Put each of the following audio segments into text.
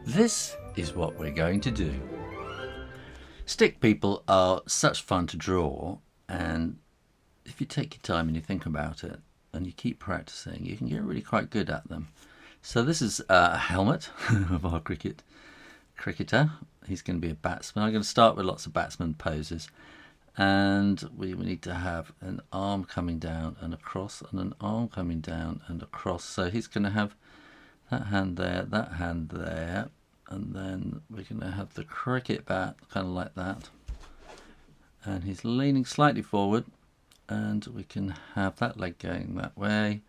This is what we're going to do. Stick people are such fun to draw, and if you take your time and you think about it and you keep practicing, you can get really quite good at them. So this is a helmet of our cricketer. He's going to be a batsman. I'm going to start with lots of batsman poses, and we need to have an arm coming down and across, and an arm coming down and across. So he's going to have that hand there, and then we're going to have the cricket bat kind of like that, and he's leaning slightly forward, and we can have that leg going that way,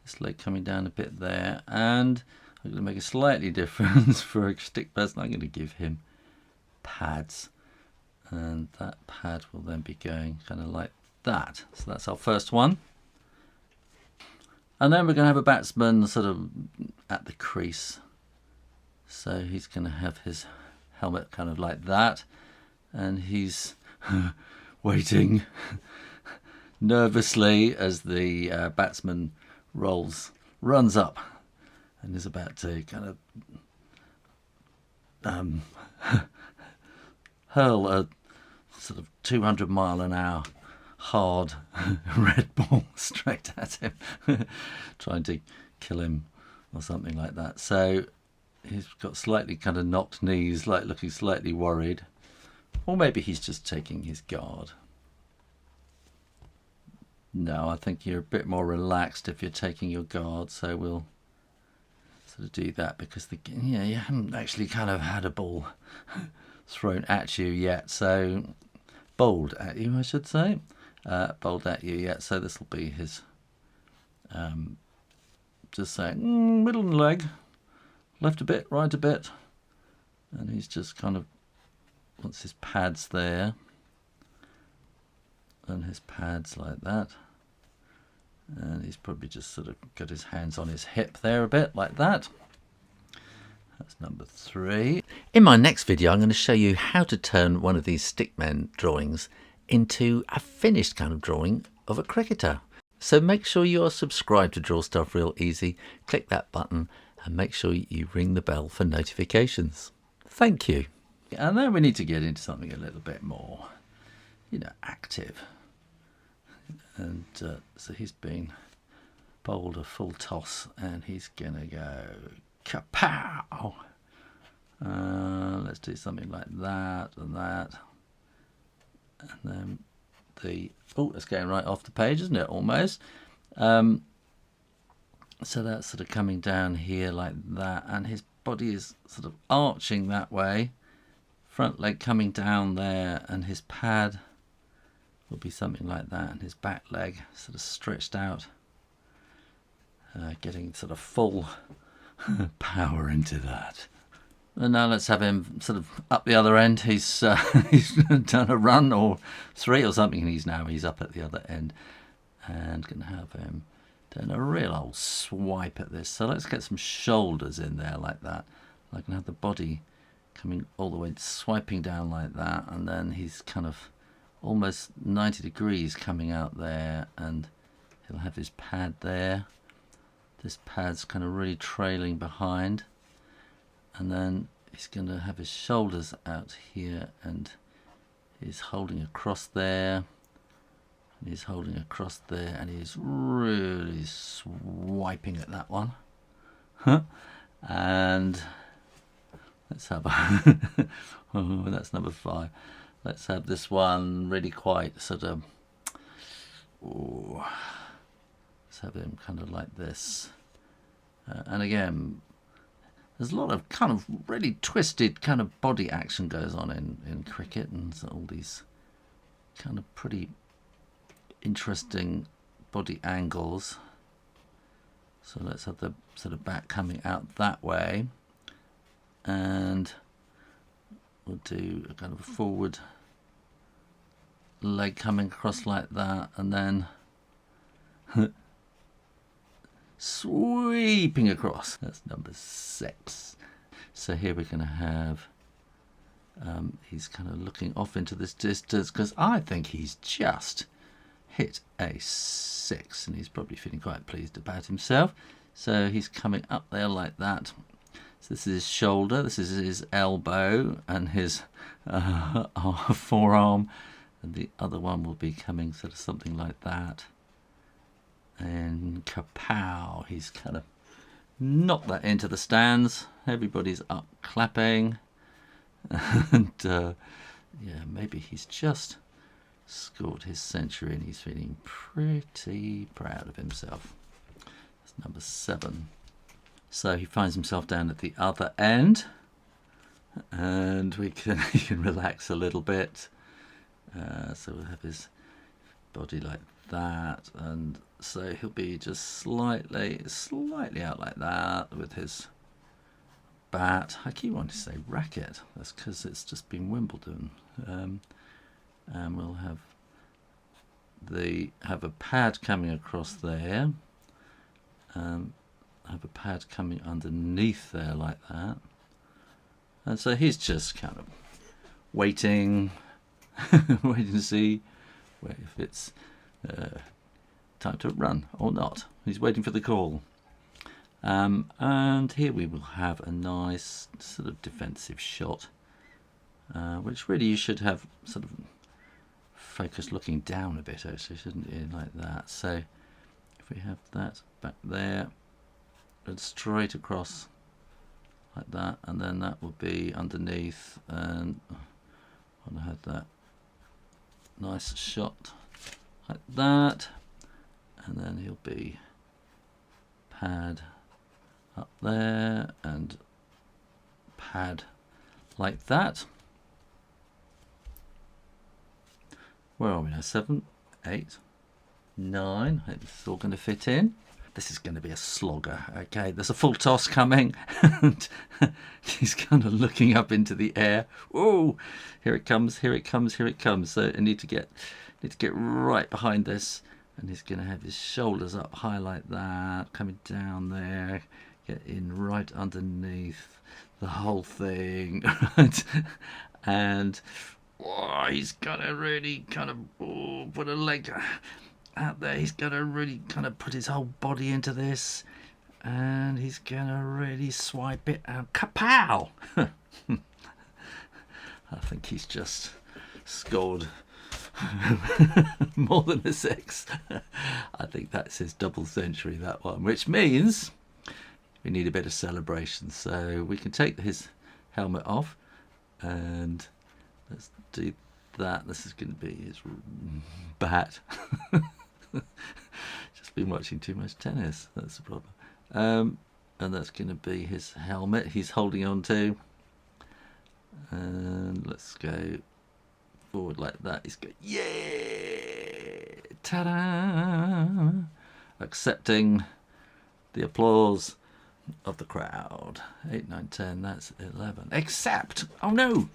this leg coming down a bit there, and I'm going to make a slightly difference for a stick person. I'm going to give him pads, and that pad will then be going kind of like that. So that's our first one. And then we're going to have a batsman sort of at the crease. So he's going to have his helmet kind of like that. And he's waiting nervously as the batsman runs up and is about to kind of hurl a sort of 200-mile-an-hour hard red ball straight at him, trying to kill him or something like that. So he's got slightly kind of knocked knees, like looking slightly worried, or maybe he's just taking his guard. No, I think you're a bit more relaxed if you're taking your guard, so we'll sort of do that, because you haven't actually kind of had a ball thrown at you yet, so bowled at you, I should say. Bowled at you yet, so this will be his just saying middle leg, left a bit, right a bit, and he's just kind of wants his pads there, and his pads like that, and he's probably just sort of got his hands on his hip there a bit like that. That's number 3. In my next video, I'm going to show you how to turn one of these stickmen drawings into a finished kind of drawing of a cricketer. So make sure you are subscribed to Draw Stuff Real Easy. Click that button and make sure you ring the bell for notifications. Thank you. And then we need to get into something a little bit more, active. And so he's been bowled a full toss, and he's going to go kapow. Let's do something like that and that. And then it's going right off the page, isn't it? Almost. So that's sort of coming down here like that, and his body is sort of arching that way. Front leg coming down there, and his pad will be something like that, and his back leg sort of stretched out, getting sort of full power into that. And now let's have him sort of up the other end. He's done a run or 3 or something, and he's up at the other end, and going to have him doing a real old swipe at this. So let's get some shoulders in there like that. I can have the body coming all the way, swiping down like that, and then he's kind of almost 90 degrees coming out there, and he'll have his pad there. This pad's kind of really trailing behind. And then he's going to have his shoulders out here, and he's holding across there, and he's holding across there, and he's really swiping at that one. And let's have oh, that's number 5. Let's have this one really quite sort of, let's have him kind of like this. And again, there's a lot of kind of really twisted kind of body action goes on in cricket, and so all these kind of pretty interesting body angles. So let's have the sort of back coming out that way, and we'll do a kind of a forward leg coming across like that, and then sweeping across. That's number 6. So here we're going to have he's kind of looking off into this distance, because I think he's just hit a 6, and he's probably feeling quite pleased about himself. So he's coming up there like that, So this is his shoulder, this is his elbow, and his forearm, and the other one will be coming sort of something like that. And kapow! He's kind of knocked that into the stands. Everybody's up clapping, and yeah, maybe he's just scored his century and he's feeling pretty proud of himself. That's number 7. So he finds himself down at the other end, and he can relax a little bit. So we'll have his body like that, and so he'll be just slightly out like that with his bat. I keep wanting to say racket. That's because it's just been Wimbledon. And we'll have a pad coming across there. Have a pad coming underneath there like that. And so he's just kind of waiting, waiting to see if it's time to run or not. He's waiting for the call. And here we will have a nice sort of defensive shot, which really you should have sort of focus looking down a bit, actually, shouldn't you, like that. So if we have that back there and straight across like that, and then that will be underneath, and I had that nice shot like that, and then he'll be pad up there and pad like that. Where are we now? 7, 8, 9. I hope this is all going to fit in. This is going to be a slogger. Okay, there's a full toss coming, and he's kind of looking up into the air. Oh, here it comes! Here it comes! Here it comes! So I need to get right behind this, and he's going to have his shoulders up high like that, coming down there, get in right underneath the whole thing, right? And oh, he's gonna really kind of put a leg out there. He's gonna really kind of put his whole body into this, and he's gonna really swipe it out. Kapow! I think he's just scored more than a 6. I think that's his double century, that one, which means we need a bit of celebration. So we can take his helmet off, and let's do that. This is going to be his bat. Just been watching too much tennis, that's the problem. And that's going to be his helmet he's holding on to. And let's go forward like that. He's going, yeah! Ta-da! Accepting the applause of the crowd. 8, 9, 10, that's 11. Except, oh no!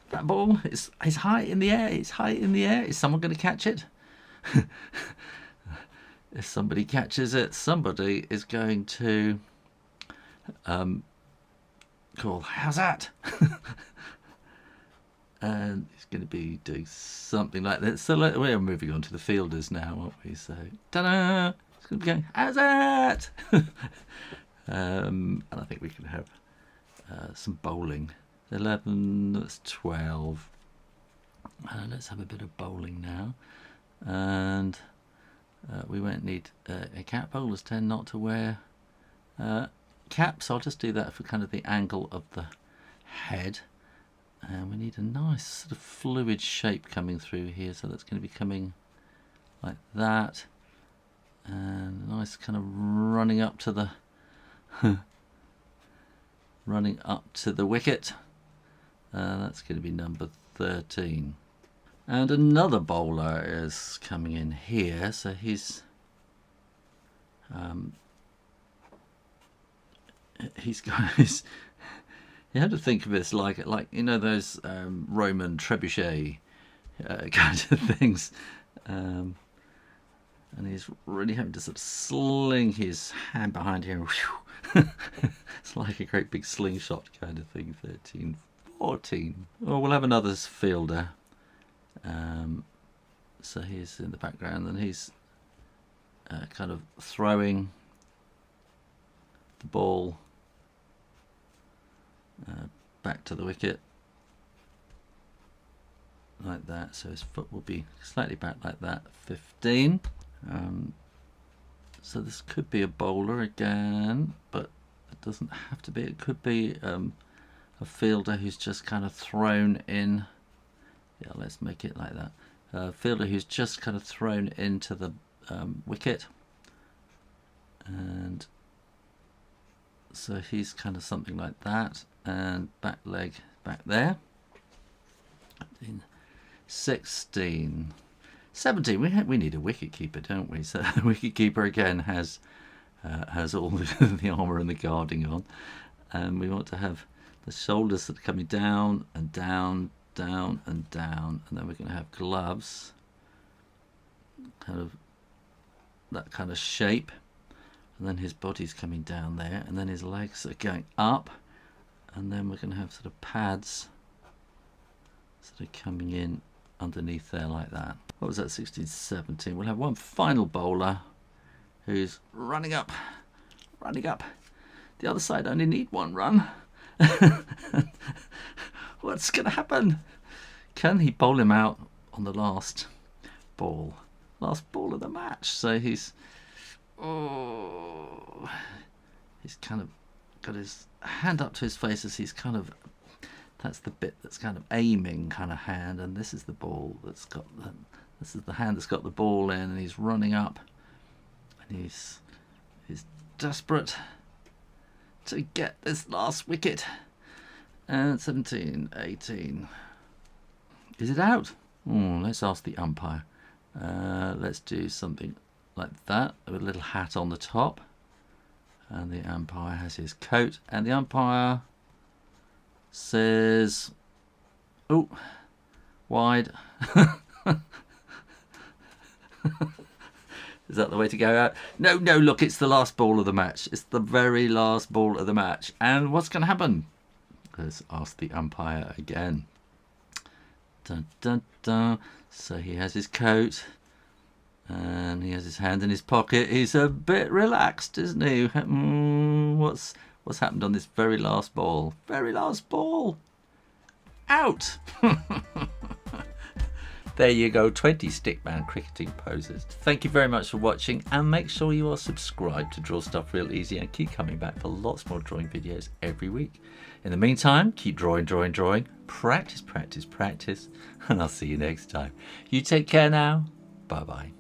That ball is high in the air. It's high in the air. Is someone going to catch it? If somebody catches it, somebody is going to call, how's that? And it's going to be doing something like that. So we're moving on to the fielders now, aren't we? So, ta-da! It's going to be going, how's that? And I think we can have some bowling. 11, that's 12. Let's have a bit of bowling now. And we won't need a cap. Bowlers tend not to wear caps. I'll just do that for kind of the angle of the head. And we need a nice sort of fluid shape coming through here. So that's going to be coming like that. And a nice kind of running up to the wicket. That's going to be number 13. And another bowler is coming in here, so he's got you have to think of this like you know those Roman trebuchet kind of things, and he's really having to sort of sling his hand behind here. It's like a great big slingshot kind of thing. 13, 14. Oh, we'll have another fielder. So he's in the background, and he's kind of throwing the ball back to the wicket like that, so his foot will be slightly back like that. 15. So this could be a bowler again, but it doesn't have to be. It could be a fielder who's just kind of thrown in. Yeah, let's make it like that. A fielder who's just kind of thrown into the wicket, and so he's kind of something like that, and back leg back there. 16. 17. We need a wicketkeeper, don't we? So the wicketkeeper again has all the armour and the guarding on, and we want to have the shoulders that are coming down and down, down and down, and then we're going to have gloves, kind of that kind of shape, and then his body's coming down there, and then his legs are going up, and then we're going to have sort of pads sort of coming in underneath there like that. What was that? 16, 17. We'll have one final bowler who's running up. The other side only need one run. What's going to happen? Can he bowl him out on the last ball of the match? So he's kind of got his hand up to his face as he's kind of, that's the bit that's kind of aiming kind of hand, and this is the ball that's got this is the hand that's got the ball in, and he's running up, and he's desperate to get this last wicket. And 17, 18. Is it out? Let's ask the umpire. Let's do something like that with a little hat on the top, and the umpire has his coat, and the umpire says, oh, wide. Is that the way to go out? No, look, it's the last ball of the match. It's the very last ball of the match. And what's going to happen? Let's ask the umpire again. Dun, dun, dun. So he has his coat, and he has his hand in his pocket. He's a bit relaxed, isn't he? What's happened on this very last ball? Very last ball. Out. There you go, 20 stickman cricketing poses. Thank you very much for watching, and make sure you are subscribed to Draw Stuff Real Easy, and keep coming back for lots more drawing videos every week. In the meantime, keep drawing. Practice, and I'll see you next time. You take care now. Bye-bye.